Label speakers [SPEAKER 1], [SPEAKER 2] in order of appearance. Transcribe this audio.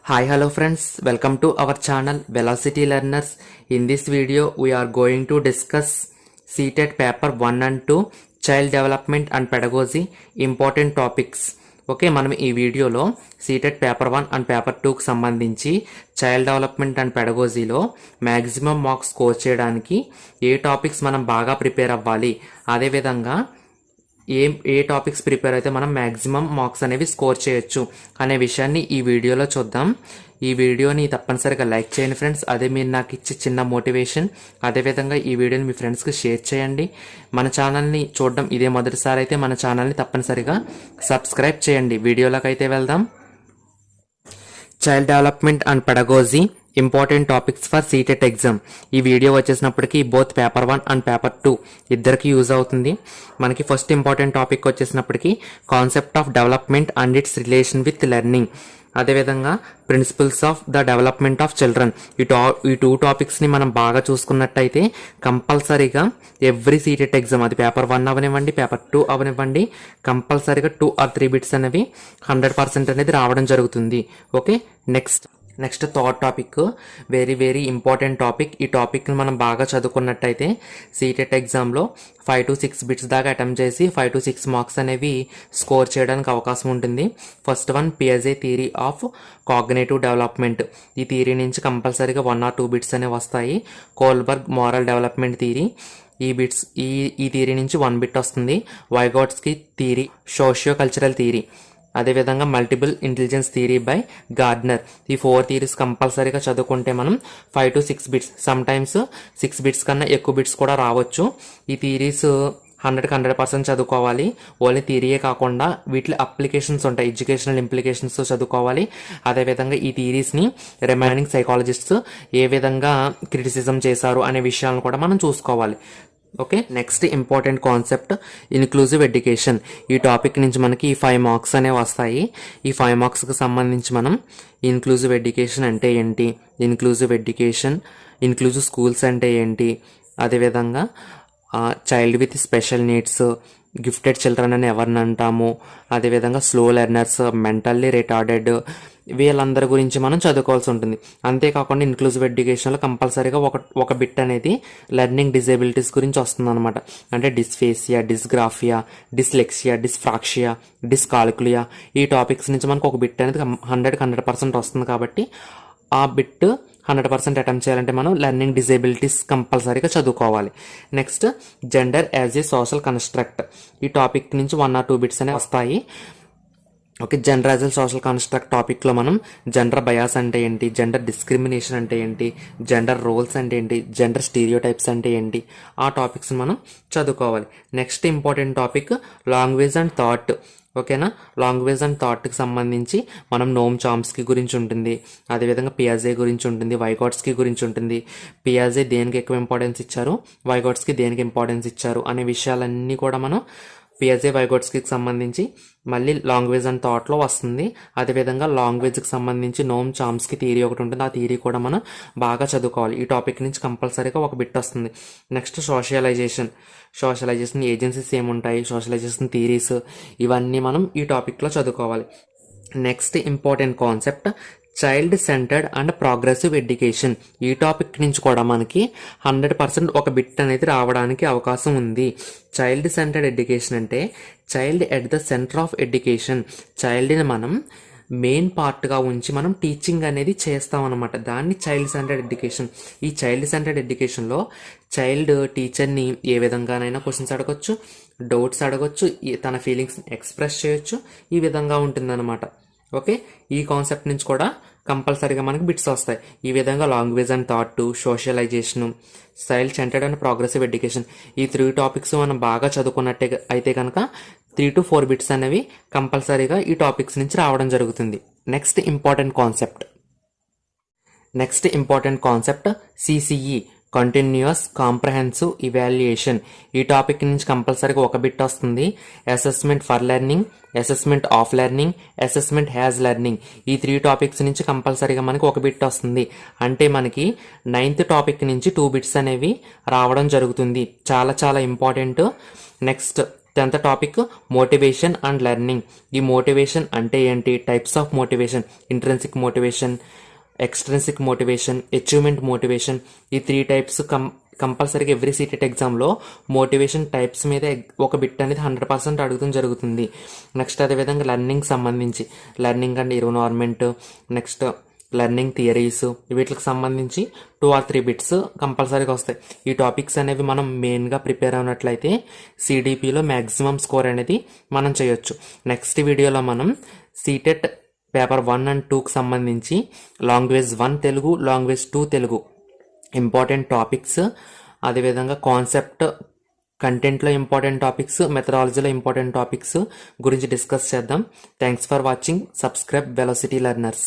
[SPEAKER 1] Hi, hello friends, welcome to our channel Velocity Learners. In this video, we are going to discuss CTET paper 1 and 2 Child Development and Pedagogy important topics. Okay, మనం ఈ వీడియోలో CTET paper 1 and paper 2కి సంబంధించి child development and పెడగోజీలో maximum marks score చేయడానికి ఏ topics మనం బాగా ప్రిపేర్ అవ్వాలి, అదేవిధంగా ఏ టాపిక్స్ ప్రిపేర్ అయితే మనం మ్యాక్సిమం మార్క్స్ అనేవి స్కోర్ చేయొచ్చు అనే విషయాన్ని ఈ వీడియోలో చూద్దాం. ఈ వీడియోని తప్పనిసరిగా లైక్ చేయండి ఫ్రెండ్స్, అదే మీరు నాకు ఇచ్చే చిన్న మోటివేషన్. అదేవిధంగా ఈ వీడియోని మీ ఫ్రెండ్స్కి షేర్ చేయండి. మన ఛానల్ని చూడడం ఇదే మొదటిసారి అయితే మన ఛానల్ని తప్పనిసరిగా సబ్స్క్రైబ్ చేయండి. వీడియోలోకి అయితే వెళ్దాం. Child development and pedagogy important topics for CTET exam. ఈ వీడియో వచ్చేసినప్పటికీ బోత్ పేపర్ 1 అండ్ పేపర్ 2 ఇద్దరికి యూజ్ అవుతుంది. మనకి ఫస్ట్ ఇంపార్టెంట్ టాపిక్ వచ్చేసినప్పటికీ concept of development and its relation with learning, అదేవిధంగా principles of the development of children. ఈ two టాపిక్స్ని మనం బాగా చూసుకున్నట్టయితే కంపల్సరీగా ఎవ్రీ సీటెట్ ఎగ్జామ్, అది పేపర్ 1 అవనివ్వండి, పేపర్ 2 అవనివ్వండి, కంపల్సరీగా 2 or 3 బిట్స్ అనేవి 100% అనేది రావడం జరుగుతుంది. Okay, next third topic very very important topic. ఈ టాపిక్ని మనం బాగా చదువుకున్నట్టయితే సీటెట్ ఎగ్జామ్లో 5 to 6 బిట్స్ దాకా అటెంప్ట్ చేసి 5 to 6 మార్క్స్ అనేవి స్కోర్ చేయడానికి అవకాశం ఉంటుంది. ఫస్ట్ వన్ పియాజే థియరీ ఆఫ్ కాగ్నేటివ్ డెవలప్మెంట్. ఈ థియరీ నుంచి కంపల్సరీగా 1 or 2 బిట్స్ అనేవి వస్తాయి. కోల్బర్గ్ మోరల్ డెవలప్మెంట్ థియరీ, ఈ థియరీ నుంచి 1 బిట్ వస్తుంది. Vygotsky theory, socio cultural theory, అదేవిధంగా multiple intelligence theory by Gardner. ఈ 4 థియరీస్ కంపల్సరీగా చదువుకుంటే మనం 5 to 6 bits, some times 6 bits కన్నా ఎక్కువ బిట్స్ కూడా రావచ్చు. ఈ థియరీస్ 100% చదువుకోవాలి. ఓన్లీ థియరీయే కాకుండా వీటిలో అప్లికేషన్స్ ఉంటాయి, ఎడ్యుకేషనల్ ఇంప్లికేషన్స్ చదువుకోవాలి. అదేవిధంగా ఈ థియరీస్ని రిమైనింగ్ సైకాలజిస్ట్స్ ఏ విధంగా క్రిటిసిజం చేశారు అనే విషయాలను కూడా మనం చూసుకోవాలి. Okay, next important concept inclusive education. ఈ టాపిక్ నుంచి మనకి 5 మార్క్స్ అనేవి వస్తాయి. ఈ 5 మార్క్స్కి సంబంధించి మనం ఇన్క్లూజివ్ ఎడ్యుకేషన్ అంటే ఏంటి, ఇన్క్లూజివ్ స్కూల్స్ అంటే ఏంటి, అదేవిధంగా child with special needs, gifted children అని ఎవరిని అంటాము, అదేవిధంగా స్లో లెర్నర్స్, మెంటల్లీ రిటార్డెడ్, వీళ్ళందరి గురించి మనం చదువుకోవాల్సి ఉంటుంది. అంతేకాకుండా ఇన్క్లూజివ్ ఎడ్యుకేషన్లో కంపల్సరీగా ఒక బిట్ అనేది లెర్నింగ్ డిజేబిలిటీస్ గురించి వస్తుంది అనమాట. అంటే డిస్ఫేసియా, డిస్గ్రాఫియా, డిస్లెక్సియా, డిస్ఫ్రాక్షియా, డిస్కాల్కులియా, ఈ టాపిక్స్ నుంచి మనకు ఒక బిట్ అనేది 100% వస్తుంది. కాబట్టి ఆ బిట్ 100% అటెంప్ట్ చేయాలంటే మనం లెర్నింగ్ డిజేబిలిటీస్ కంపల్సరీగా చదువుకోవాలి. Next gender as a social construct. ఈ టాపిక్ నుంచి 1 or 2 బిట్స్ అనేవి వస్తాయి. Okay, gender as a social construct టాపిక్లో మనం జెండర్ బయాస్ అంటే ఏంటి, జెండర్ డిస్క్రిమినేషన్ అంటే ఏంటి, జెండర్ రోల్స్ అంటే ఏంటి, జెండర్ స్టీరియోటైప్స్ అంటే ఏంటి, ఆ టాపిక్స్ మనం చదువుకోవాలి. Next important topic language and thought. ఓకేనా, లాంగ్వేజ్ అండ్ థాట్కి సంబంధించి మనం నోమ్ చామ్స్కీ గురించి ఉంటుంది, అదేవిధంగా పియాజే గురించి ఉంటుంది, వైగోట్స్కీ గురించి ఉంటుంది. పియాజే దేనికి ఎక్కువ ఇంపార్టెన్స్ ఇచ్చారు, వైగోట్స్కీ దేనికి ఇంపార్టెన్స్ ఇచ్చారు అనే విషయాలన్నీ కూడా మనం పియాజే వైగోట్స్కీకి సంబంధించి మళ్ళీ లాంగ్వేజ్ అండ్ థాట్లో వస్తుంది. అదేవిధంగా లాంగ్వేజ్కి సంబంధించి నోమ్ చామ్స్కీ థియరీ ఒకటి ఉంటుంది, ఆ థియరీ కూడా మనం బాగా చదువుకోవాలి. ఈ టాపిక్ నుంచి కంపల్సరీగా ఒక బిట్ వస్తుంది. నెక్స్ట్ సోషలైజేషన్ ఏజెన్సీస్ ఏముంటాయి, సోషలైజేషన్ థియరీస్, ఇవన్నీ మనం ఈ టాపిక్లో చదువుకోవాలి. Next important concept child centred and progressive education. ఈ టాపిక్ నుంచి కూడా మనకి 100% ఒక బిట్ అనేది రావడానికి అవకాశం ఉంది. చైల్డ్ సెంటర్డ్ ఎడ్యుకేషన్ అంటే child at the center of education. చైల్డ్ని మనం మెయిన్ పార్ట్గా ఉంచి మనం టీచింగ్ అనేది చేస్తాం అనమాట, దాన్ని చైల్డ్ సెంటర్డ్ ఎడ్యుకేషన్. ఈ చైల్డ్ సెంటర్డ్ ఎడ్యుకేషన్లో చైల్డ్ టీచర్ని ఏ విధంగానైనా క్వశ్చన్స్ అడగొచ్చు, డౌట్స్ అడగొచ్చు, తన ఫీలింగ్స్ ఎక్స్ప్రెస్ చేయొచ్చు, ఈ విధంగా ఉంటుందన్నమాట. ఓకే, ఈ కాన్సెప్ట్ నుంచి కూడా కంపల్సరీగా మనకి బిట్స్ వస్తాయి. ఈ విధంగా language and thought, socialisation, child centred and progressive education, ఈ 3 టాపిక్స్ మనం బాగా చదువుకున్నట్టే అయితే కనుక 3 to 4 బిట్స్ అనేవి కంపల్సరీగా ఈ టాపిక్స్ నుంచి రావడం జరుగుతుంది. Next important concept CCE, continuous comprehensive evaluation. ఈ టాపిక్ నుంచి కంపల్సరీగా ఒక బిట్ వస్తుంది. Assessment for learning, assessment of learning, assessment has learning, ఈ 3 టాపిక్స్ నుంచి కంపల్సరీగా మనకి ఒక బిట్ వస్తుంది. అంటే మనకి 9th టాపిక్ నుంచి 2 బిట్స్ అనేవి రావడం జరుగుతుంది. చాలా చాలా important. Next 10th topic motivation and learning. ఈ మోటివేషన్ అంటే ఏంటి, types of motivation, intrinsic motivation, extrinsic motivation, achievement motivation. ఈ 3 టైప్స్ కంపల్సరీగా ఎవ్రీ సీటెట్ ఎగ్జామ్లో మోటివేషన్ టైప్స్ మీద ఒక బిట్ అనేది 100% అడుగుతూ జరుగుతుంది. నెక్స్ట్ అదేవిధంగా లెర్నింగ్ సంబంధించి learning and environment, next learning theories, వీటికి సంబంధించి 2 or 3 బిట్స్ కంపల్సరీగా వస్తాయి. ఈ టాపిక్స్ అనేవి మనం మెయిన్గా ప్రిపేర్ అయినట్లయితే సిడిపిలో మ్యాక్సిమం స్కోర్ అనేది మనం చేయొచ్చు. నెక్స్ట్ వీడియోలో మనం సీటెట్ పేపర్ 1 and 2కి సంబంధించి language 1 Telugu, language 2 Telugu important topics, అదేవిధంగా కాన్సెప్ట్ కంటెంట్లో ఇంపార్టెంట్ టాపిక్స్, మెథడాలజీలో ఇంపార్టెంట్ టాపిక్స్ గురించి డిస్కస్ చేద్దాం. Thanks for watching. Subscribe velocity learners.